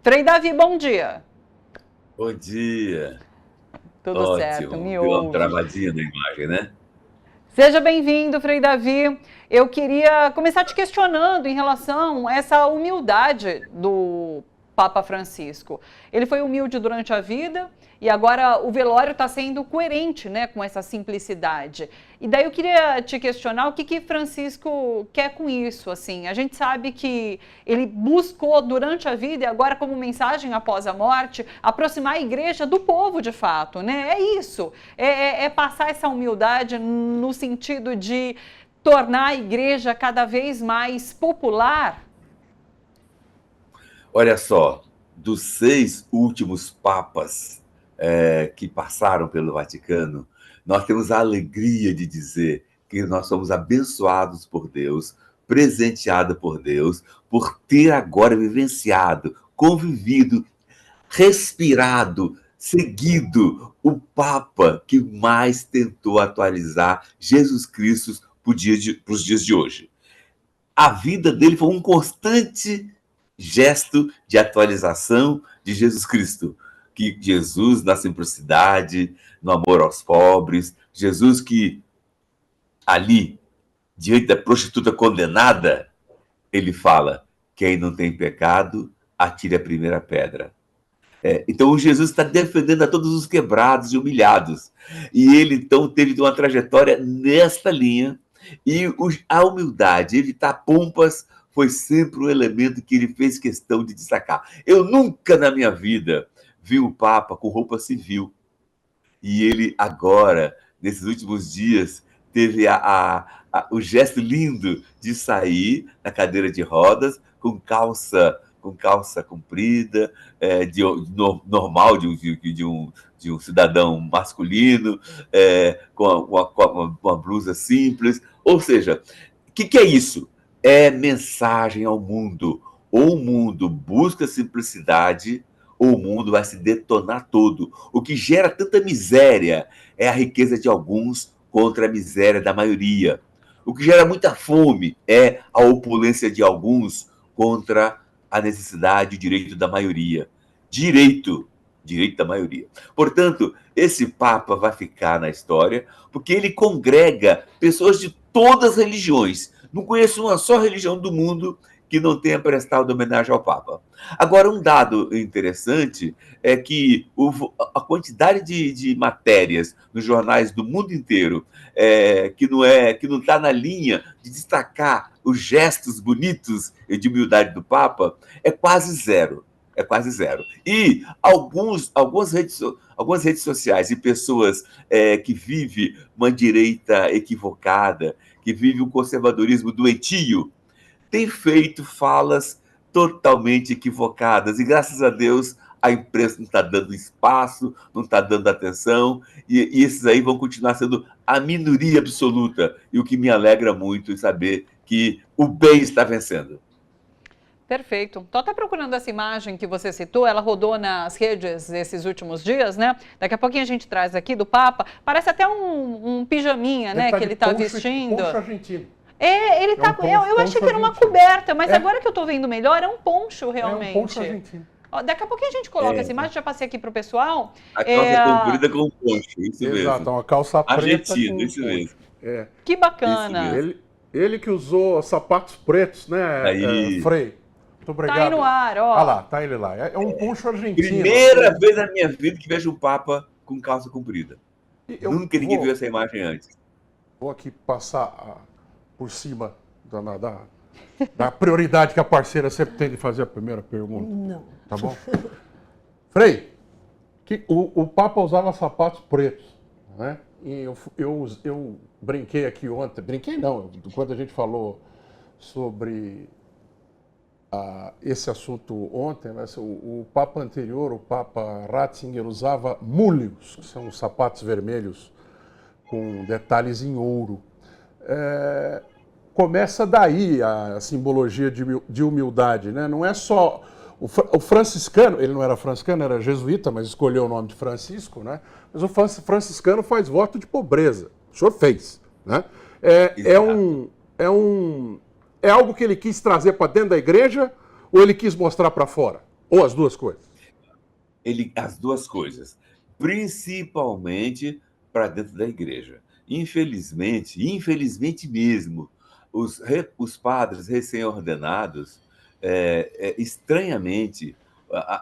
Frei Davi, bom dia. Bom dia. Tudo certo, Ótimo. me Deu uma ouve. travadinha na imagem, né? Seja bem-vindo, Frei Davi. Eu queria começar te questionando em relação a essa humildade do Papa Francisco. Ele foi humilde durante a vida e agora o velório está sendo coerente, né, com essa simplicidade. E daí eu queria te questionar o que Francisco quer com isso. Assim, a gente sabe que ele buscou durante a vida e agora como mensagem após a morte aproximar a igreja do povo de fato, né? É isso. É passar essa humildade no sentido de tornar a igreja cada vez mais popular. Olha só, dos 6 últimos papas que passaram pelo Vaticano, nós temos a alegria de dizer que nós somos abençoados por Deus, presenteados por Deus, por ter agora vivenciado, convivido, respirado, seguido o Papa que mais tentou atualizar Jesus Cristo para os dias de hoje. A vida dele foi um constante gesto de atualização de Jesus Cristo. Que Jesus na simplicidade, no amor aos pobres, Jesus que ali, diante da prostituta condenada, ele fala: quem não tem pecado, atire a primeira pedra. Então, Jesus está defendendo a todos os quebrados e humilhados. E ele, então, teve uma trajetória nesta linha. E a humildade, evitar pompas, foi sempre um elemento que ele fez questão de destacar. Eu nunca na minha vida vi o Papa com roupa civil. E ele agora, nesses últimos dias, teve o gesto lindo de sair na cadeira de rodas com calça comprida, normal de um cidadão masculino, com uma blusa simples. Ou seja, o que é isso? É mensagem ao mundo. Ou o mundo busca simplicidade, ou o mundo vai se detonar todo. O que gera tanta miséria é a riqueza de alguns contra a miséria da maioria. O que gera muita fome é a opulência de alguns contra a necessidade e o direito da maioria. Direito da maioria. Portanto, esse Papa vai ficar na história porque ele congrega pessoas de todas as religiões. Não conheço uma só religião do mundo que não tenha prestado homenagem ao Papa. Agora, um dado interessante é que a quantidade de matérias nos jornais do mundo inteiro que não está na linha de destacar os gestos bonitos e de humildade do Papa é quase zero. É quase zero. E algumas redes sociais e pessoas que vivem uma direita equivocada, que vivem um conservadorismo doentio, tem feito falas totalmente equivocadas. E, graças a Deus, a imprensa não está dando espaço, não está dando atenção, e esses aí vão continuar sendo a minoria absoluta. E o que me alegra muito é saber que o bem está vencendo. Perfeito. Estou até procurando essa imagem que você citou, ela rodou nas redes esses últimos dias, né? Daqui a pouquinho a gente traz aqui do Papa. Parece até um pijaminha, né, que ele está vestindo. Poncho argentino. Ele tá. Eu achei que era uma coberta, mas agora que eu estou vendo melhor, é um poncho realmente. É um poncho argentino. Daqui a pouquinho a gente coloca essa imagem, já passei aqui para o pessoal. A calça comprida com poncho, isso mesmo. Exato, uma calça preta. Argentino, isso mesmo. Que bacana. Ele que usou sapatos pretos, né, Frei? Muito obrigado. Tá aí no ar, ó. Olha lá, tá ele lá. É um poncho argentino. Primeira vez na minha vida que vejo um Papa com calça comprida. Nunca ninguém viu essa imagem antes. Vou aqui passar por cima da prioridade que a parceira sempre tem de fazer a primeira pergunta. Não. Tá bom? Frei, o Papa usava sapatos pretos, né? E eu brinquei aqui ontem, brinquei não, quando a gente falou sobre esse assunto ontem, né? O Papa anterior, o Papa Ratzinger, usava múlios, que são sapatos vermelhos com detalhes em ouro. Começa daí a simbologia de humildade, né? Não é só o franciscano, ele não era franciscano, era jesuíta, mas escolheu o nome de Francisco, né? Mas o franciscano faz voto de pobreza. O senhor fez, né? É algo que ele quis trazer para dentro da igreja ou ele quis mostrar para fora? Ou as duas coisas? As duas coisas, principalmente para dentro da igreja. Infelizmente mesmo, os padres recém-ordenados, estranhamente,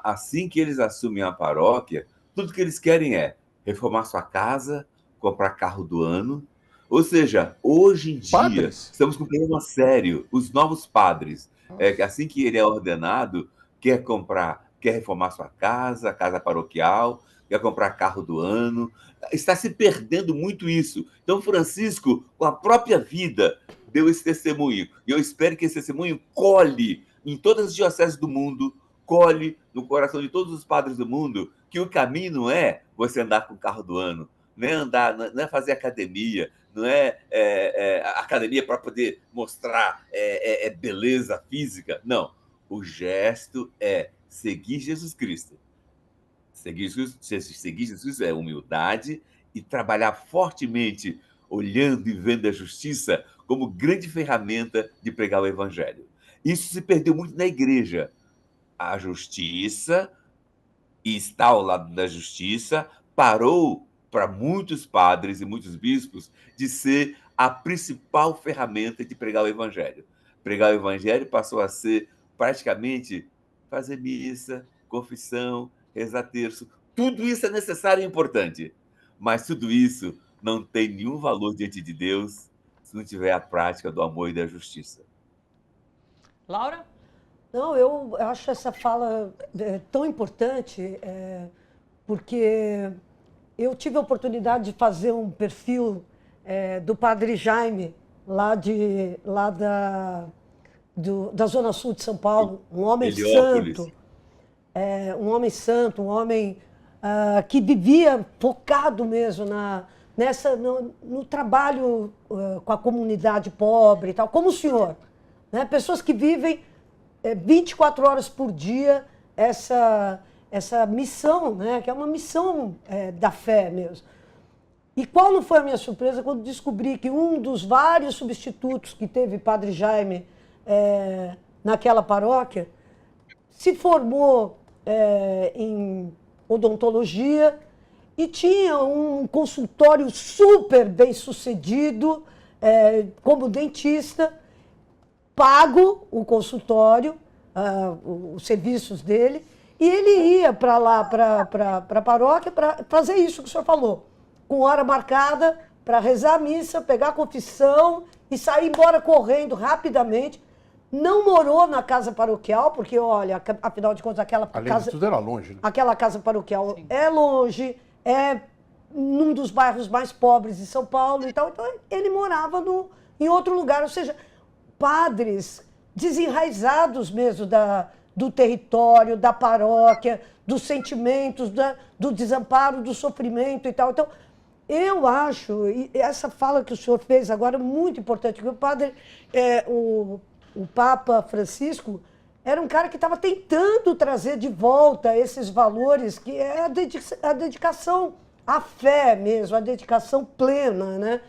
assim que eles assumem a paróquia, tudo que eles querem é reformar sua casa, comprar carro do ano. Ou seja, hoje em dia, Padres? estamos com um problema sério. Os novos padres, Nossa. assim que ele é ordenado, quer reformar sua casa, casa paroquial, quer comprar carro do ano. Está se perdendo muito isso. Então, Francisco, com a própria vida, deu esse testemunho. E eu espero que esse testemunho cole em todas as dioceses do mundo, cole no coração de todos os padres do mundo, que o caminho não é você andar com o carro do ano, não é andar, não é fazer academia, não é academia para poder mostrar beleza física. Não. O gesto é seguir Jesus Cristo. Seguir Jesus é humildade e trabalhar fortemente, olhando e vendo a justiça como grande ferramenta de pregar o evangelho. Isso se perdeu muito na igreja. A justiça, e está ao lado da justiça, parou para muitos padres e muitos bispos de ser a principal ferramenta de pregar o evangelho. Pregar o evangelho passou a ser praticamente fazer missa, confissão, rezar terço. Tudo isso é necessário e importante, mas tudo isso não tem nenhum valor diante de Deus se não tiver a prática do amor e da justiça. Laura? Não, eu acho essa fala tão importante, porque eu tive a oportunidade de fazer um perfil do Padre Jaime, lá da Zona Sul de São Paulo, um homem Heliópolis. santo, um homem que vivia focado mesmo no trabalho com a comunidade pobre e tal, como o senhor. Né? Pessoas que vivem 24 horas por dia essa missão, né? Que é uma missão da fé mesmo. E qual não foi a minha surpresa quando descobri que um dos vários substitutos que teve Padre Jaime naquela paróquia se formou em odontologia e tinha um consultório super bem sucedido como dentista, pago o consultório, os serviços dele, e ele ia para lá, para a paróquia, para fazer isso que o senhor falou, com hora marcada, para rezar a missa, pegar a confissão e sair embora correndo rapidamente. Não morou na casa paroquial, porque, olha, afinal de contas, Além de tudo, era longe, né? aquela casa paroquial Sim. é longe, é num dos bairros mais pobres de São Paulo e tal. Então, ele morava em outro lugar, ou seja, padres desenraizados mesmo do território, da paróquia, dos sentimentos, do desamparo, do sofrimento e tal. Então, eu acho, e essa fala que o senhor fez agora é muito importante, que o padre, o Papa Francisco, era um cara que estava tentando trazer de volta esses valores, que é a dedicação à fé mesmo, a dedicação plena, né?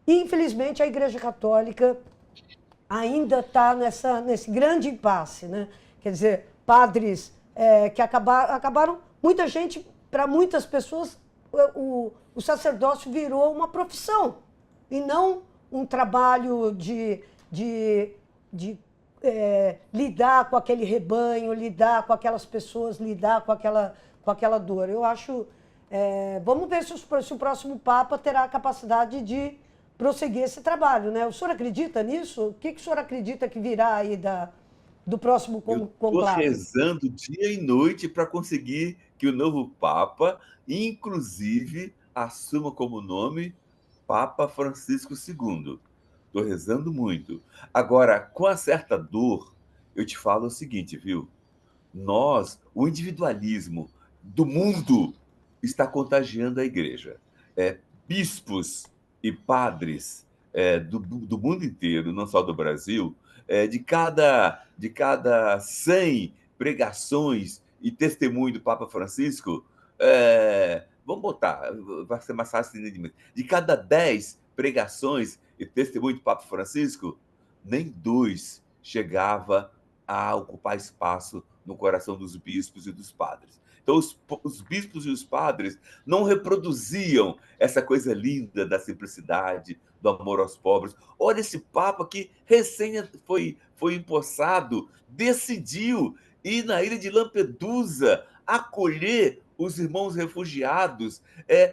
E, infelizmente, a Igreja Católica ainda está nesse grande impasse, né? Quer dizer, padres que acabaram, muita gente, para muitas pessoas, o sacerdócio virou uma profissão e não um trabalho de lidar com aquele rebanho, lidar com aquelas pessoas, lidar com aquela dor. Eu acho... vamos ver se o próximo Papa terá a capacidade de prosseguir esse trabalho, né? O senhor acredita nisso? O que o senhor acredita que virá aí do próximo conclave? Eu estou rezando dia e noite para conseguir que o novo Papa, inclusive, assuma como nome Papa Francisco II. Estou rezando muito. Agora, com a certa dor, eu te falo o seguinte, viu? O individualismo do mundo está contagiando a igreja. Bispos e padres do mundo inteiro, não só do Brasil, de cada 100 pregações e testemunho do Papa Francisco, vamos botar, vai ser mais fácil de entender, de cada 10 pregações e testemunho do Papa Francisco, nem 2 chegava a ocupar espaço no coração dos bispos e dos padres. Então, os bispos e os padres não reproduziam essa coisa linda da simplicidade, do amor aos pobres. Olha esse Papa que recém foi empossado, decidiu ir na ilha de Lampedusa acolher os irmãos refugiados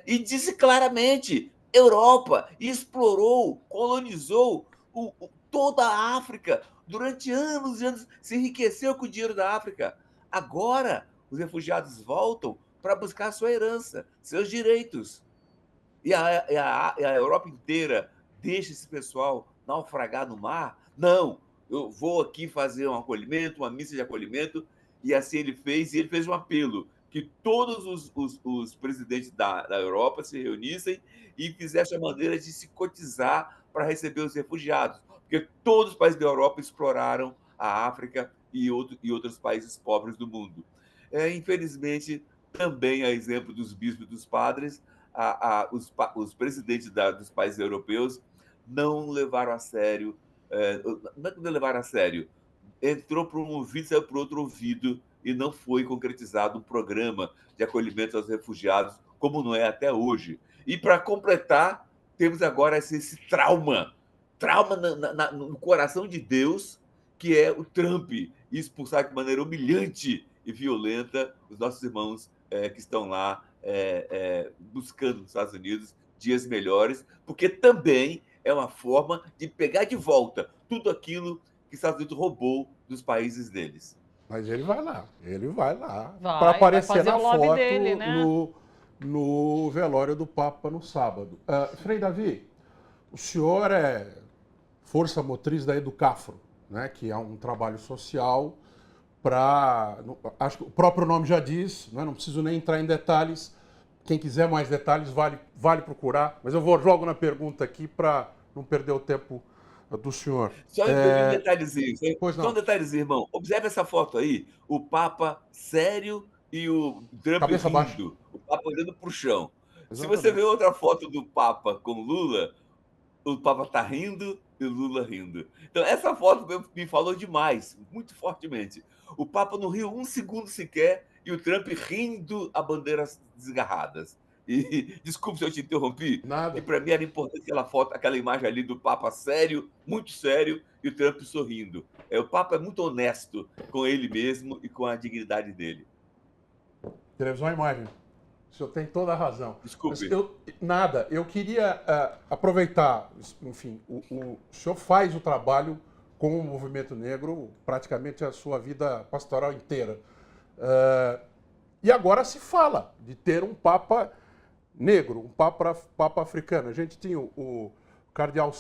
e disse claramente: Europa, e explorou, colonizou toda a África. Durante anos e anos se enriqueceu com o dinheiro da África. Agora, os refugiados voltam para buscar sua herança, seus direitos. E a Europa inteira deixa esse pessoal naufragar no mar? Não, eu vou aqui fazer um acolhimento, uma missa de acolhimento, e assim ele fez, e ele fez um apelo que todos os presidentes da Europa se reunissem e fizessem a maneira de se cotizar para receber os refugiados, porque todos os países da Europa exploraram a África e outros países pobres do mundo. Infelizmente, também a exemplo dos bispos e dos padres, os presidentes dos países europeus não levaram a sério, não levaram a sério, entrou por um ouvido e saiu por outro ouvido, e não foi concretizado um programa de acolhimento aos refugiados, como não é até hoje. E, para completar, temos agora esse trauma no coração de Deus, que é o Trump, expulsar de maneira humilhante e violenta os nossos irmãos que estão lá buscando nos Estados Unidos dias melhores, porque também é uma forma de pegar de volta tudo aquilo que os Estados Unidos roubou dos países deles. Mas ele vai lá Vai para aparecer fazer na o lobby foto dele, né? no velório do Papa no sábado. Frei Davi, o senhor é força motriz da Educafro, né, que é um trabalho social para... Acho que o próprio nome já diz, né, não preciso nem entrar em detalhes. Quem quiser mais detalhes, vale procurar. Mas eu jogo na pergunta aqui para não perder o tempo do senhor. Só um detalhezinho, Pois não. só um detalhezinho, irmão. Observe essa foto aí, o Papa sério e o Trump Cabeça rindo, baixa. o Papa olhando para o chão. Se Exatamente. você vê outra foto do Papa com Lula, o Papa está rindo e o Lula rindo. Então, essa foto me falou demais, muito fortemente. O Papa não riu um segundo sequer e o Trump rindo a bandeiras desgarradas. E desculpe se eu te interrompi, Nada. e para mim era importante aquela foto, aquela imagem ali do Papa sério, muito sério, e o Trump sorrindo. O Papa é muito honesto com ele mesmo e com a dignidade dele. Televisão e imagem. O senhor tem toda a razão. Desculpe. Mas eu queria aproveitar, enfim, o senhor faz o trabalho com o movimento negro praticamente a sua vida pastoral inteira. E agora se fala de ter um Papa negro, um Papa africano. A gente tinha o Cardeal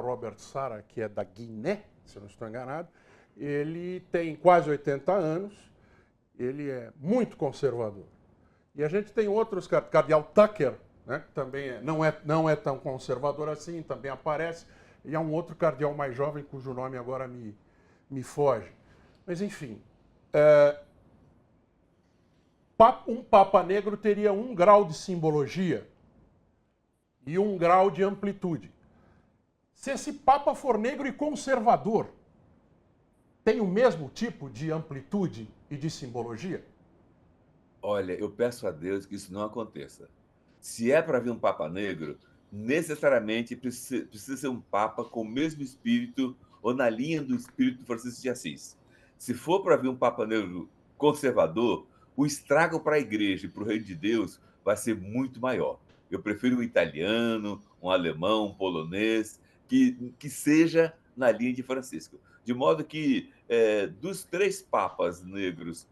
Robert Sarah, que é da Guiné, se eu não estou enganado. Ele tem quase 80 anos, ele é muito conservador. E a gente tem outros, Cardeal Tucker, né, que também não é tão conservador assim, também aparece, e há um outro cardeal mais jovem, cujo nome agora me foge. Mas, enfim, um Papa negro teria 1 grau de simbologia e 1 grau de amplitude. Se esse Papa for negro e conservador, tem o mesmo tipo de amplitude e de simbologia? Olha, eu peço a Deus que isso não aconteça. Se é para vir um Papa negro, necessariamente precisa ser um Papa com o mesmo espírito ou na linha do espírito de Francisco de Assis. Se for para vir um Papa negro conservador, o estrago para a igreja e para o reino de Deus vai ser muito maior. Eu prefiro um italiano, um alemão, um polonês, que seja na linha de Francisco. De modo que, dos 3 papas negros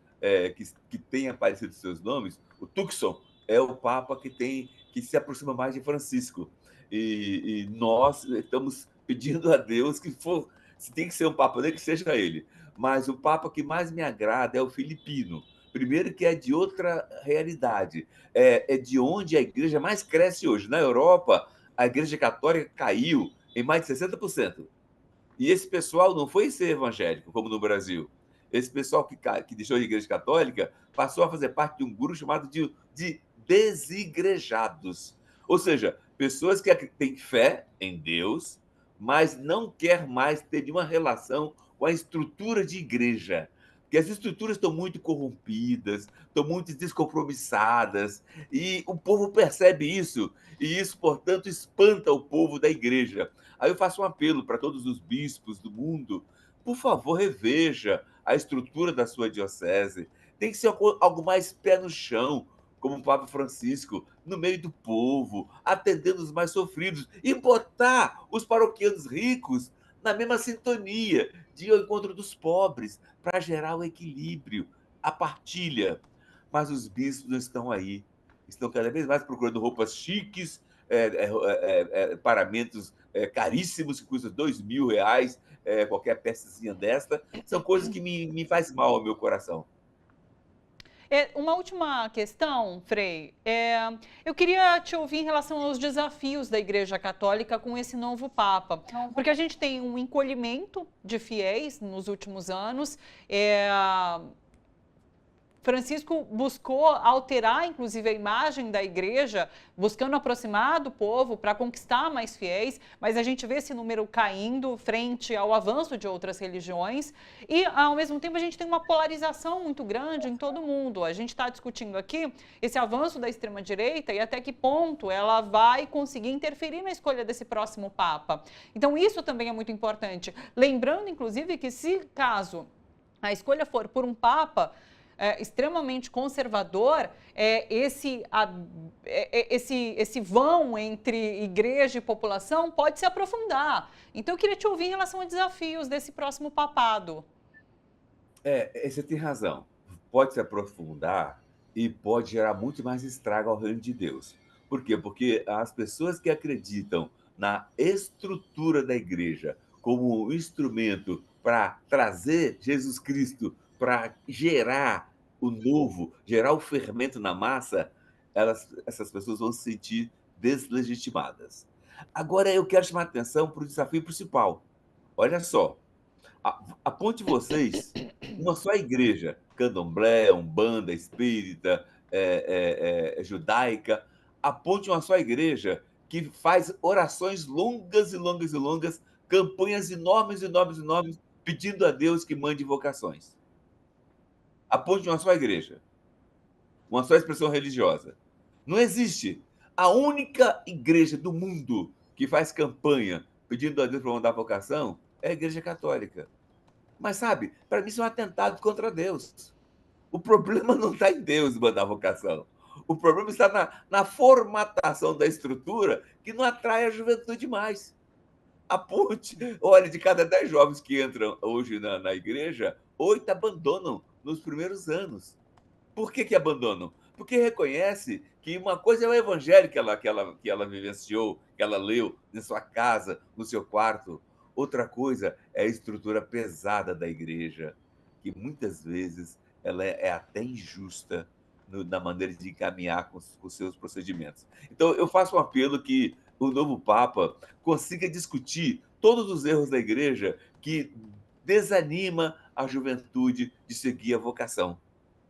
que têm aparecido seus nomes, o Tucson é o papa que se aproxima mais de Francisco. E nós estamos pedindo a Deus se tem que ser um papa negro, que seja ele. Mas o papa que mais me agrada é o filipino. Primeiro, que é de outra realidade. É de onde a igreja mais cresce hoje. Na Europa, a igreja católica caiu em mais de 60%. E esse pessoal não foi ser evangélico, como no Brasil. Esse pessoal que deixou a igreja católica passou a fazer parte de um grupo chamado de desigrejados. Ou seja, pessoas que têm fé em Deus, mas não quer mais ter nenhuma relação com a estrutura de igreja. que as estruturas estão muito corrompidas, estão muito descompromissadas, e o povo percebe isso, e isso, portanto, espanta o povo da igreja. Aí eu faço um apelo para todos os bispos do mundo: por favor, reveja a estrutura da sua diocese. Tem que ser algo mais pé no chão, como o Papa Francisco, no meio do povo, atendendo os mais sofridos, e botar os paroquianos ricos na mesma sintonia de ir ao encontro dos pobres, para gerar o equilíbrio, a partilha. Mas os bispos não estão aí. Estão cada vez mais procurando roupas chiques, paramentos caríssimos, que custam R$ 2.000, qualquer peçazinha desta. São coisas que me faz mal ao meu coração. Uma última questão, Frei. Eu queria te ouvir em relação aos desafios da Igreja Católica com esse novo Papa, porque a gente tem um encolhimento de fiéis nos últimos anos. Francisco buscou alterar, inclusive, a imagem da igreja, buscando aproximar do povo para conquistar mais fiéis, mas a gente vê esse número caindo frente ao avanço de outras religiões e, ao mesmo tempo, a gente tem uma polarização muito grande em todo mundo. A gente está discutindo aqui esse avanço da extrema-direita e até que ponto ela vai conseguir interferir na escolha desse próximo Papa. Então, isso também é muito importante. Lembrando, inclusive, que se caso a escolha for por um Papa extremamente conservador, esse vão entre igreja e população pode se aprofundar. Então, eu queria te ouvir em relação a desafios desse próximo papado. Você tem razão. Pode se aprofundar e pode gerar muito mais estrago ao reino de Deus. Por quê? Porque as pessoas que acreditam na estrutura da igreja como um instrumento para trazer Jesus Cristo, para gerar o novo, gerar o fermento na massa, essas pessoas vão se sentir deslegitimadas. Agora, eu quero chamar a atenção para o desafio principal. Olha só, aponte vocês uma só igreja, candomblé, umbanda, espírita, judaica, aponte uma só igreja que faz orações longas e longas e longas, campanhas enormes, enormes, enormes, pedindo a Deus que mande vocações. Aponte uma só igreja, uma só expressão religiosa. Não existe. A única igreja do mundo que faz campanha pedindo a Deus para mandar vocação é a Igreja Católica. Mas, sabe, para mim isso é um atentado contra Deus. O problema não está em Deus mandar vocação. O problema está na formatação da estrutura que não atrai a juventude mais. Aponte, olha, de cada 10 jovens que entram hoje na igreja, 8 abandonam nos primeiros anos. Por que abandonam? Porque reconhece que uma coisa é o evangelho que ela vivenciou, que ela leu na sua casa, no seu quarto. Outra coisa é a estrutura pesada da igreja, que muitas vezes ela é até injusta na maneira de encaminhar com os seus procedimentos. Então, eu faço um apelo que o novo Papa consiga discutir todos os erros da igreja que desanima a juventude de seguir a vocação.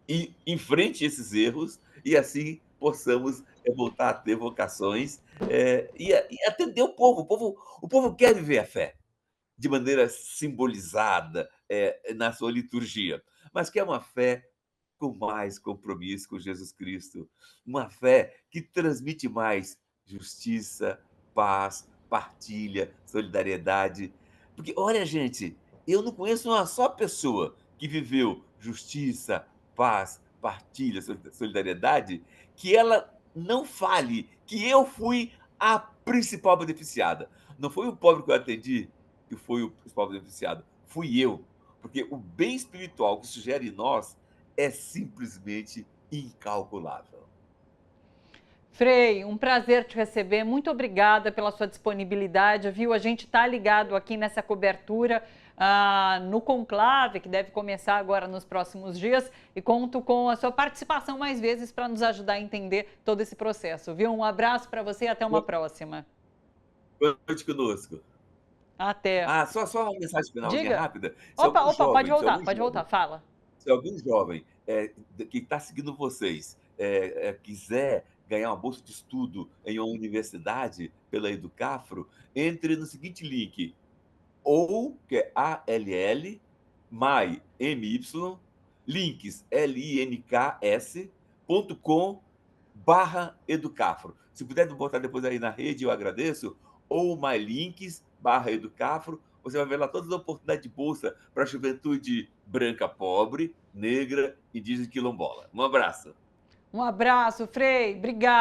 E enfrente esses erros e assim possamos voltar a ter vocações e atender o povo. O povo quer viver a fé de maneira simbolizada na sua liturgia, mas quer uma fé com mais compromisso com Jesus Cristo, uma fé que transmite mais justiça, paz, partilha, solidariedade. Porque, olha, gente, eu não conheço uma só pessoa que viveu justiça, paz, partilha, solidariedade, que ela não fale que eu fui a principal beneficiada. Não foi o pobre que eu atendi que foi o principal beneficiado, fui eu. Porque o bem espiritual que isso gera em nós é simplesmente incalculável. Frei, um prazer te receber. Muito obrigada pela sua disponibilidade, viu? A gente está ligado aqui nessa cobertura no conclave, que deve começar agora nos próximos dias, e conto com a sua participação mais vezes para nos ajudar a entender todo esse processo, viu? Um abraço para você e até uma próxima. Boa noite conosco. Até. Só uma mensagem finalzinha Diga. rápida. Opa, pode voltar, fala. Se algum jovem que está seguindo vocês quiser ganhar uma bolsa de estudo em uma universidade pela Educafro, entre no seguinte link, ou que é ALL, MY, links, links.com/educafro. Se puder botar depois aí na rede, eu agradeço. Ou mylinks/educafro. Você vai ver lá todas as oportunidades de bolsa para a juventude branca pobre, negra, indígena e quilombola. Um abraço. Um abraço, Frei. Obrigada.